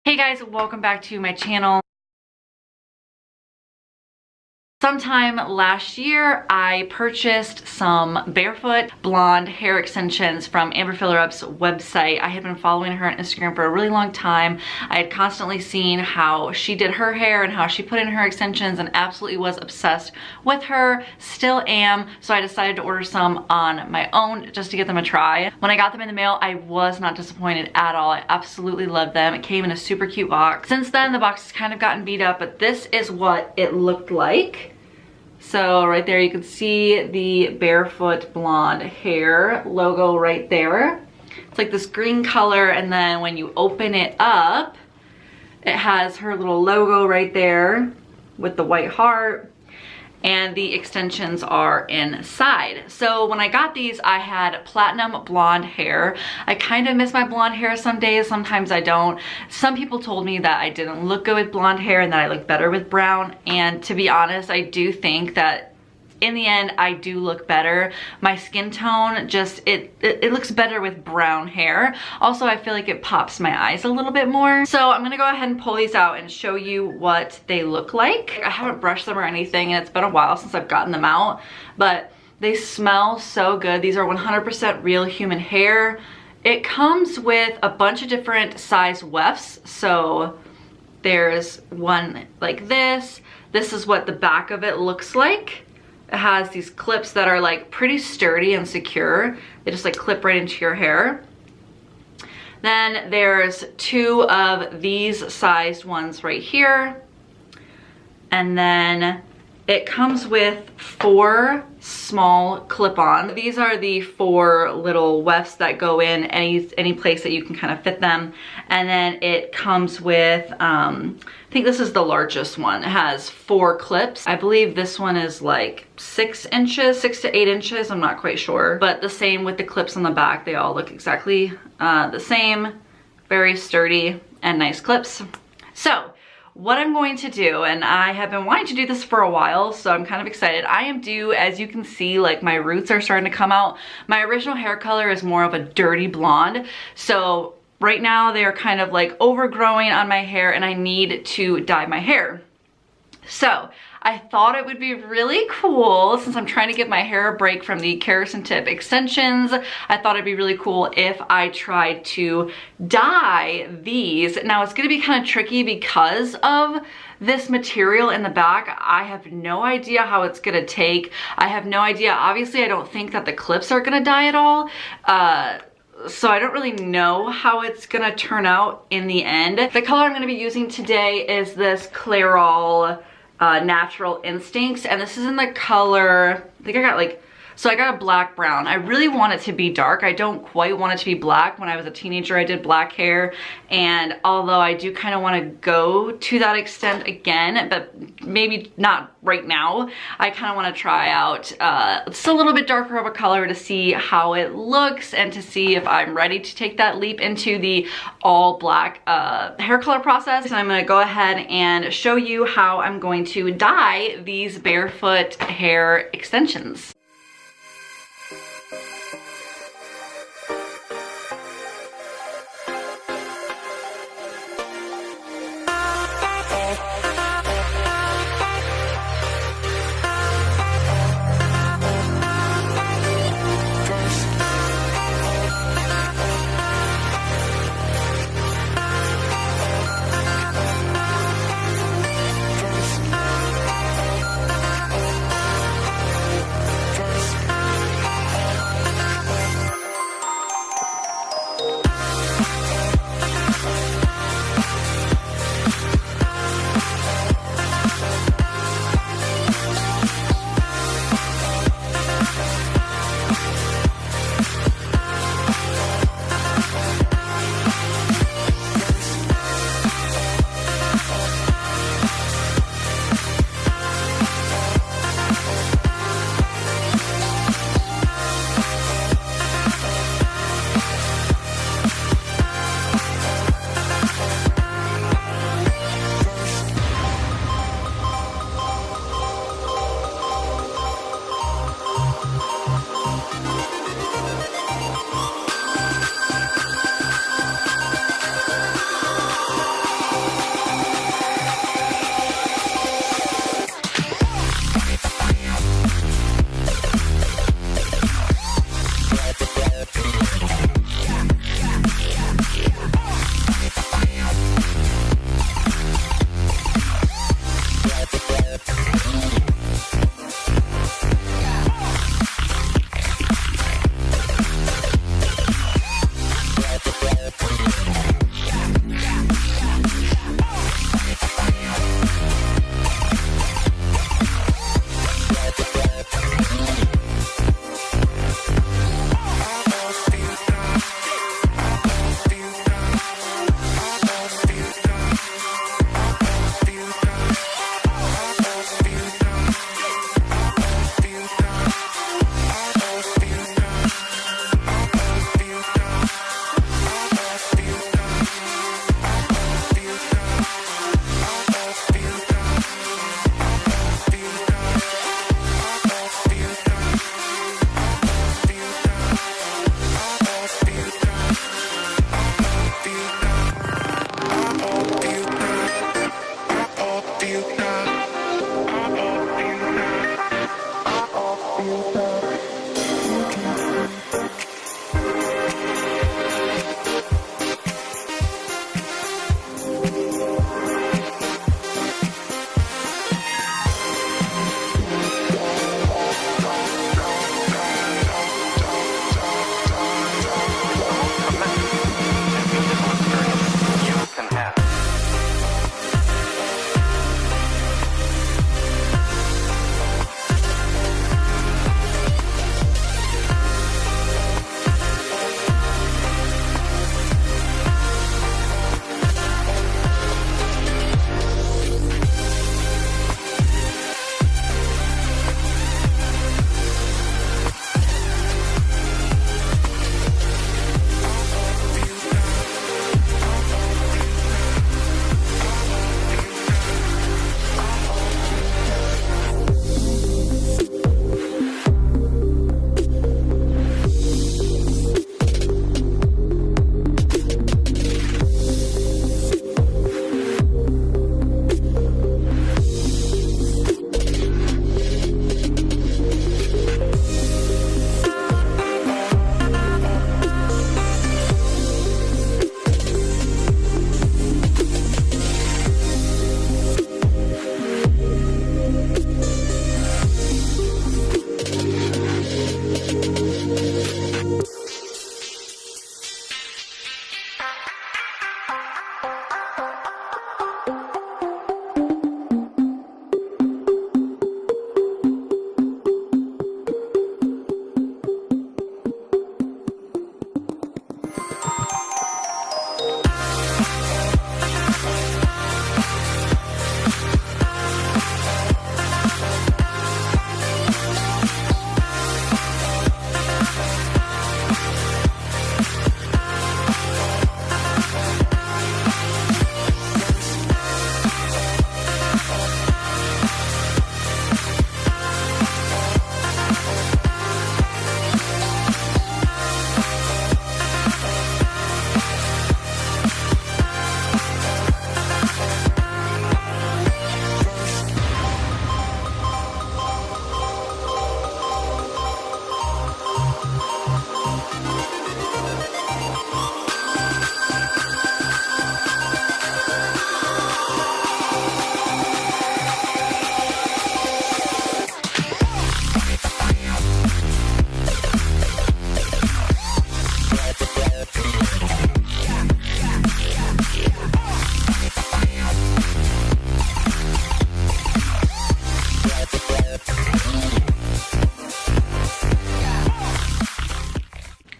Hey guys, welcome back to my channel. Sometime last year, I purchased some barefoot blonde hair extensions from Amber Fillerup's website. I had been following her on Instagram for a really long time. I had constantly seen how she did her hair and how she put in her extensions and absolutely was obsessed with her, still am. So I decided to order some on my own just to give them a try. When I got them in the mail, I was not disappointed at all. I absolutely loved them. It came in a super cute box. Since then, the box has kind of gotten beat up, but this is what it looked like. So right there you can see the Barefoot Blonde Hair logo right there. It's like this green color, and then when you open it up, it has her little logo right there with the white heart, and the extensions are inside. So when I got these, I had platinum blonde hair. I kind of miss my blonde hair some days, sometimes I don't. Some people told me that I didn't look good with blonde hair and that I look better with brown. And to be honest, I do think that in the end, I do look better. My skin tone just, it looks better with brown hair. Also, I feel like it pops my eyes a little bit more. So I'm gonna go ahead and pull these out and show you what they look like. I haven't brushed them or anything, and it's been a while since I've gotten them out, but they smell so good. These are 100% real human hair. It comes with a bunch of different size wefts. So there's one like this. This is what the back of it looks like. It has these clips that are like pretty sturdy and secure. They just like clip right into your hair. Then there's two of these sized ones right here. And then it comes with 4 small clip-on. These are the 4 little wefts that go in any place that you can kind of fit them. And then it comes with, I think this is the largest one. It has 4 clips. I believe this one is like 6 inches, 6 to 8 inches. I'm not quite sure. But the same with the clips on the back. They all look exactly the same. Very sturdy and nice clips. So what I'm going to do, and I have been wanting to do this for a while, so I'm kind of excited. I am due, as you can see, like my roots are starting to come out. My original hair color is more of a dirty blonde. So right now they are kind of like overgrowing on my hair, and I need to dye my hair. So I thought it would be really cool, since I'm trying to give my hair a break from the Keratin tip extensions, I thought it'd be really cool if I tried to dye these. Now it's gonna be kind of tricky because of this material in the back. I have no idea how it's gonna take. I have no idea. Obviously, I don't think that the clips are gonna dye at all. So I don't really know how it's gonna turn out in the end. The color I'm gonna be using today is this Clairol Natural Instincts, and this is in the color, I think I got like, so I got a black brown. I really want it to be dark. I don't quite want it to be black. When I was a teenager, I did black hair, and although I do kind of want to go to that extent again, but maybe not right now, I kind of want to try out just a little bit darker of a color to see how it looks and to see if I'm ready to take that leap into the all black hair color process. And I'm going to go ahead and show you how I'm going to dye these barefoot hair extensions.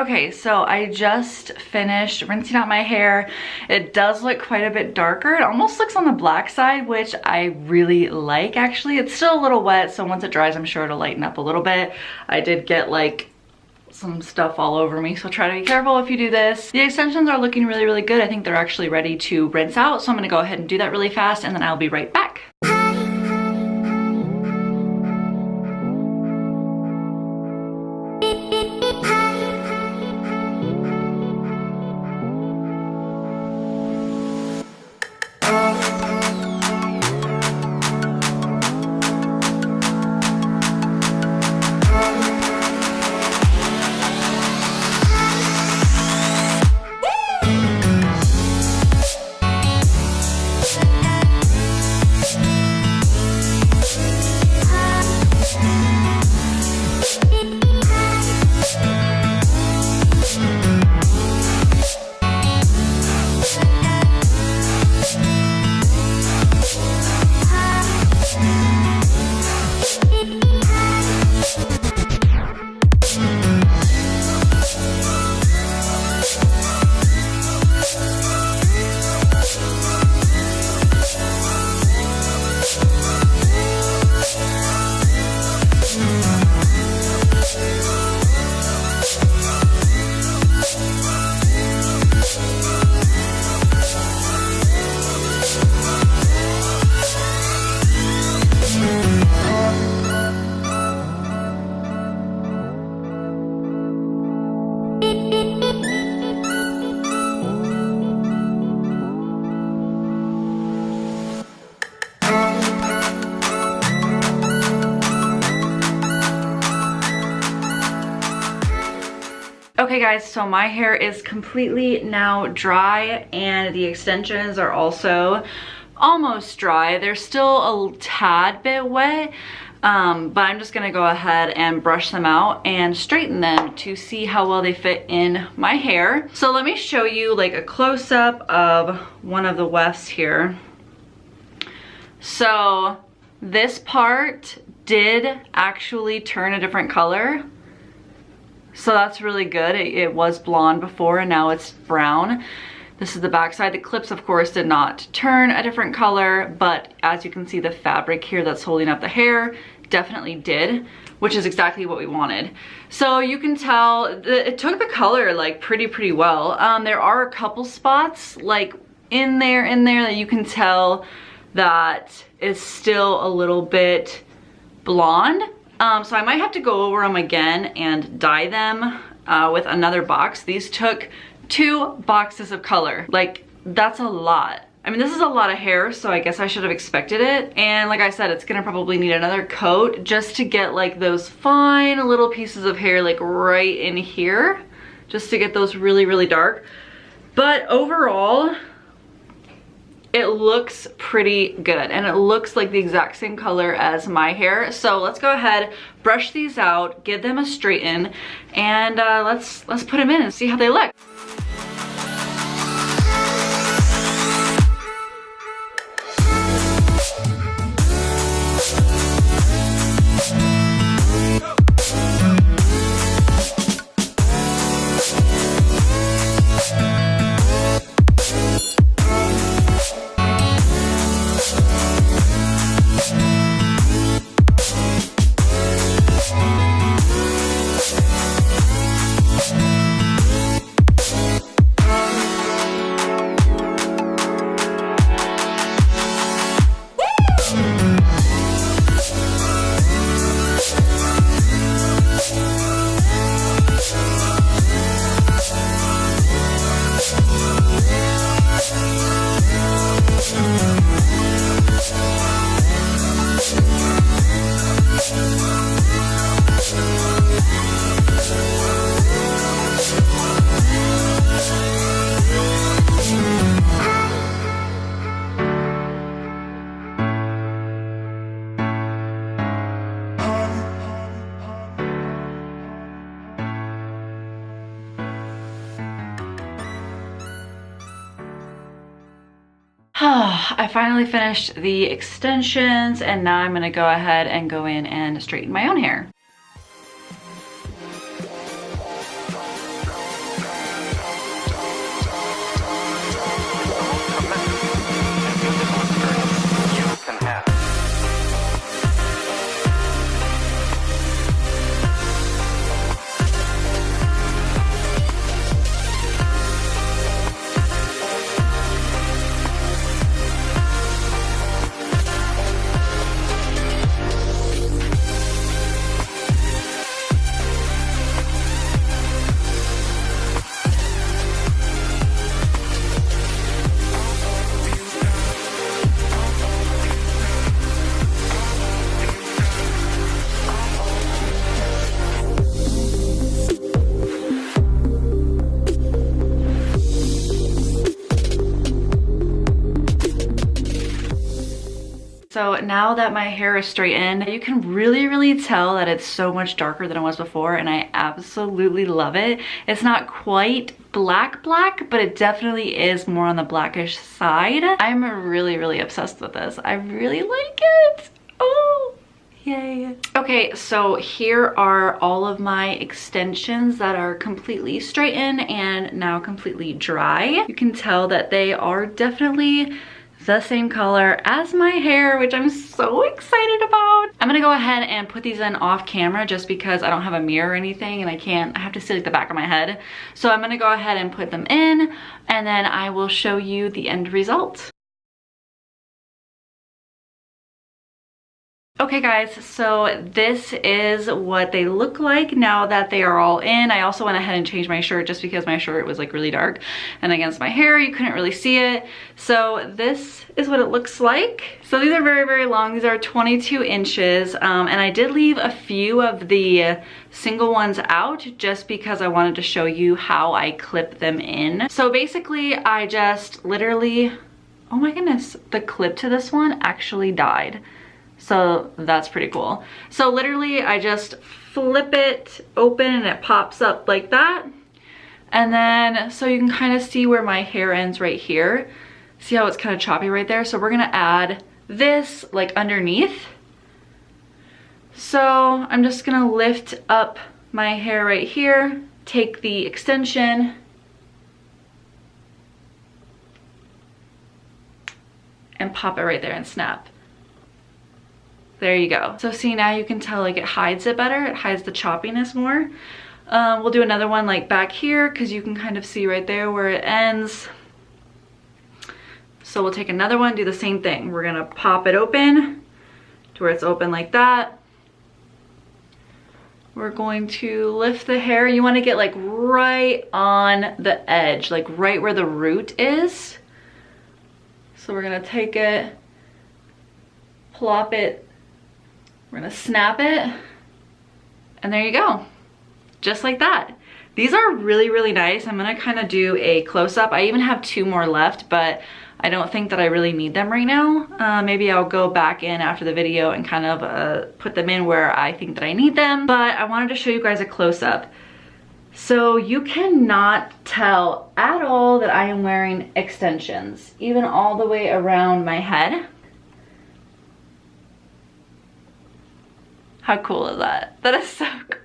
Okay, so I just finished rinsing out my hair. It does look quite a bit darker. It almost looks on the black side, which I really like actually. It's still a little wet, so once it dries, I'm sure it'll lighten up a little bit. I did get like some stuff all over me, so try to be careful if you do this. The extensions are looking really, really good. I think they're actually ready to rinse out, so I'm gonna go ahead and do that really fast, and then I'll be right back. Okay guys, so my hair is completely now dry and the extensions are also almost dry. They're still a tad bit wet, but I'm just gonna go ahead and brush them out and straighten them to see how well they fit in my hair. So let me show you like a close-up of one of the wefts here. So this part did actually turn a different color. So that's really good. It was blonde before and now it's brown. This is the back side. The clips, of course, did not turn a different color, but as you can see, the fabric here that's holding up the hair definitely did, which is exactly what we wanted. So you can tell it took the color like pretty well. There are a couple spots like in there that you can tell that is still a little bit blonde. So I might have to go over them again and dye them with another box. These took 2 boxes of color. Like, that's a lot. I mean, this is a lot of hair, so I guess I should have expected it. And like I said, it's gonna probably need another coat just to get like those fine little pieces of hair like right in here, just to get those really dark. But overall, it looks pretty good and it looks like the exact same color as my hair. So let's go ahead, brush these out, give them a straighten, and let's put them in and see how they look. I finally finished the extensions and now I'm gonna go ahead and go in and straighten my own hair. So now that my hair is straightened, you can really tell that it's so much darker than it was before, and I absolutely love it. It's not quite black, but it definitely is more on the blackish side. I'm really obsessed with this. I really like it. Oh, yay. Okay, so here are all of my extensions that are completely straightened and now completely dry. You can tell that they are definitely the same color as my hair, which I'm so excited about. I'm gonna go ahead and put these in off camera just because I don't have a mirror or anything and I have to see like the back of my head. So I'm gonna go ahead and put them in and then I will show you the end result. Okay guys, so this is what they look like now that they are all in. I also went ahead and changed my shirt just because my shirt was like really dark and against my hair you couldn't really see it. So this is what it looks like. So these are very long. These are 22 inches and I did leave a few of the single ones out just because I wanted to show you how I clip them in. So basically I just literally, oh my goodness, the clip to this one actually died. So that's pretty cool. So literally I just flip it open and it pops up like that. And then, so you can kind of see where my hair ends right here. See how it's kind of choppy right there? So we're gonna add this like underneath. So I'm just gonna lift up my hair right here, take the extension, and pop it right there and snap. There you go. So see, now you can tell like it hides it better. It hides the choppiness more. We'll do another one like back here because you can kind of see right there where it ends. So we'll take another one, do the same thing. We're gonna pop it open to where it's open like that. We're going to lift the hair. You wanna get like right on the edge, like right where the root is. So we're gonna take it, plop it, we're gonna snap it, and there you go. Just like that. These are really nice. I'm gonna kind of do a close-up. I even have 2 more left, but I don't think that I really need them right now. Maybe I'll go back in after the video and kind of put them in where I think that I need them. But I wanted to show you guys a close-up. So you cannot tell at all that I am wearing extensions, even all the way around my head. How cool is that? That is so cool.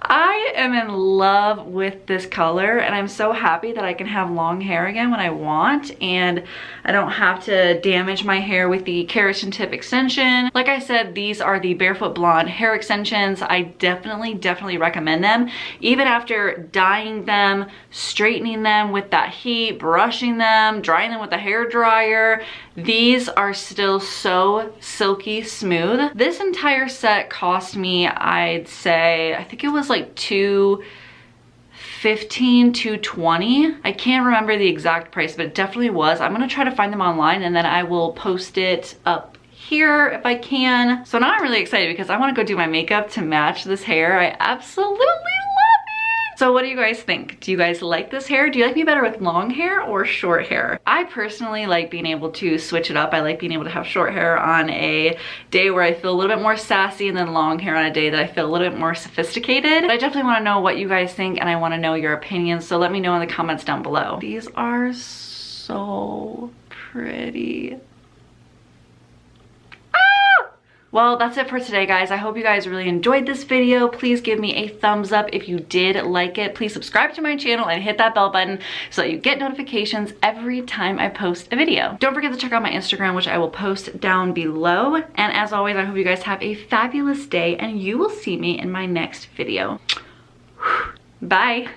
I am in love with this color and I'm so happy that I can have long hair again when I want and I don't have to damage my hair with the keratin tip extension. Like I said, these are the Barefoot Blonde hair extensions. I definitely recommend them. Even after dyeing them, straightening them with that heat, brushing them, drying them with a hair dryer, these are still so silky smooth. This entire set cost me, I'd say, I think it was like $215, $220. I can't remember the exact price, but it definitely was. I'm gonna try to find them online and then I will post it up here if I can. So now I'm really excited because I wanna go do my makeup to match this hair. I absolutely love it. So what do you guys think? Do you guys like this hair? Do you like me better with long hair or short hair? I personally like being able to switch it up. I like being able to have short hair on a day where I feel a little bit more sassy and then long hair on a day that I feel a little bit more sophisticated. But I definitely wanna know what you guys think and I wanna know your opinions. So let me know in the comments down below. These are so pretty. Well, that's it for today, guys. I hope you guys really enjoyed this video. Please give me a thumbs up if you did like it. Please subscribe to my channel and hit that bell button so that you get notifications every time I post a video. Don't forget to check out my Instagram, which I will post down below. And as always, I hope you guys have a fabulous day and you will see me in my next video. Bye.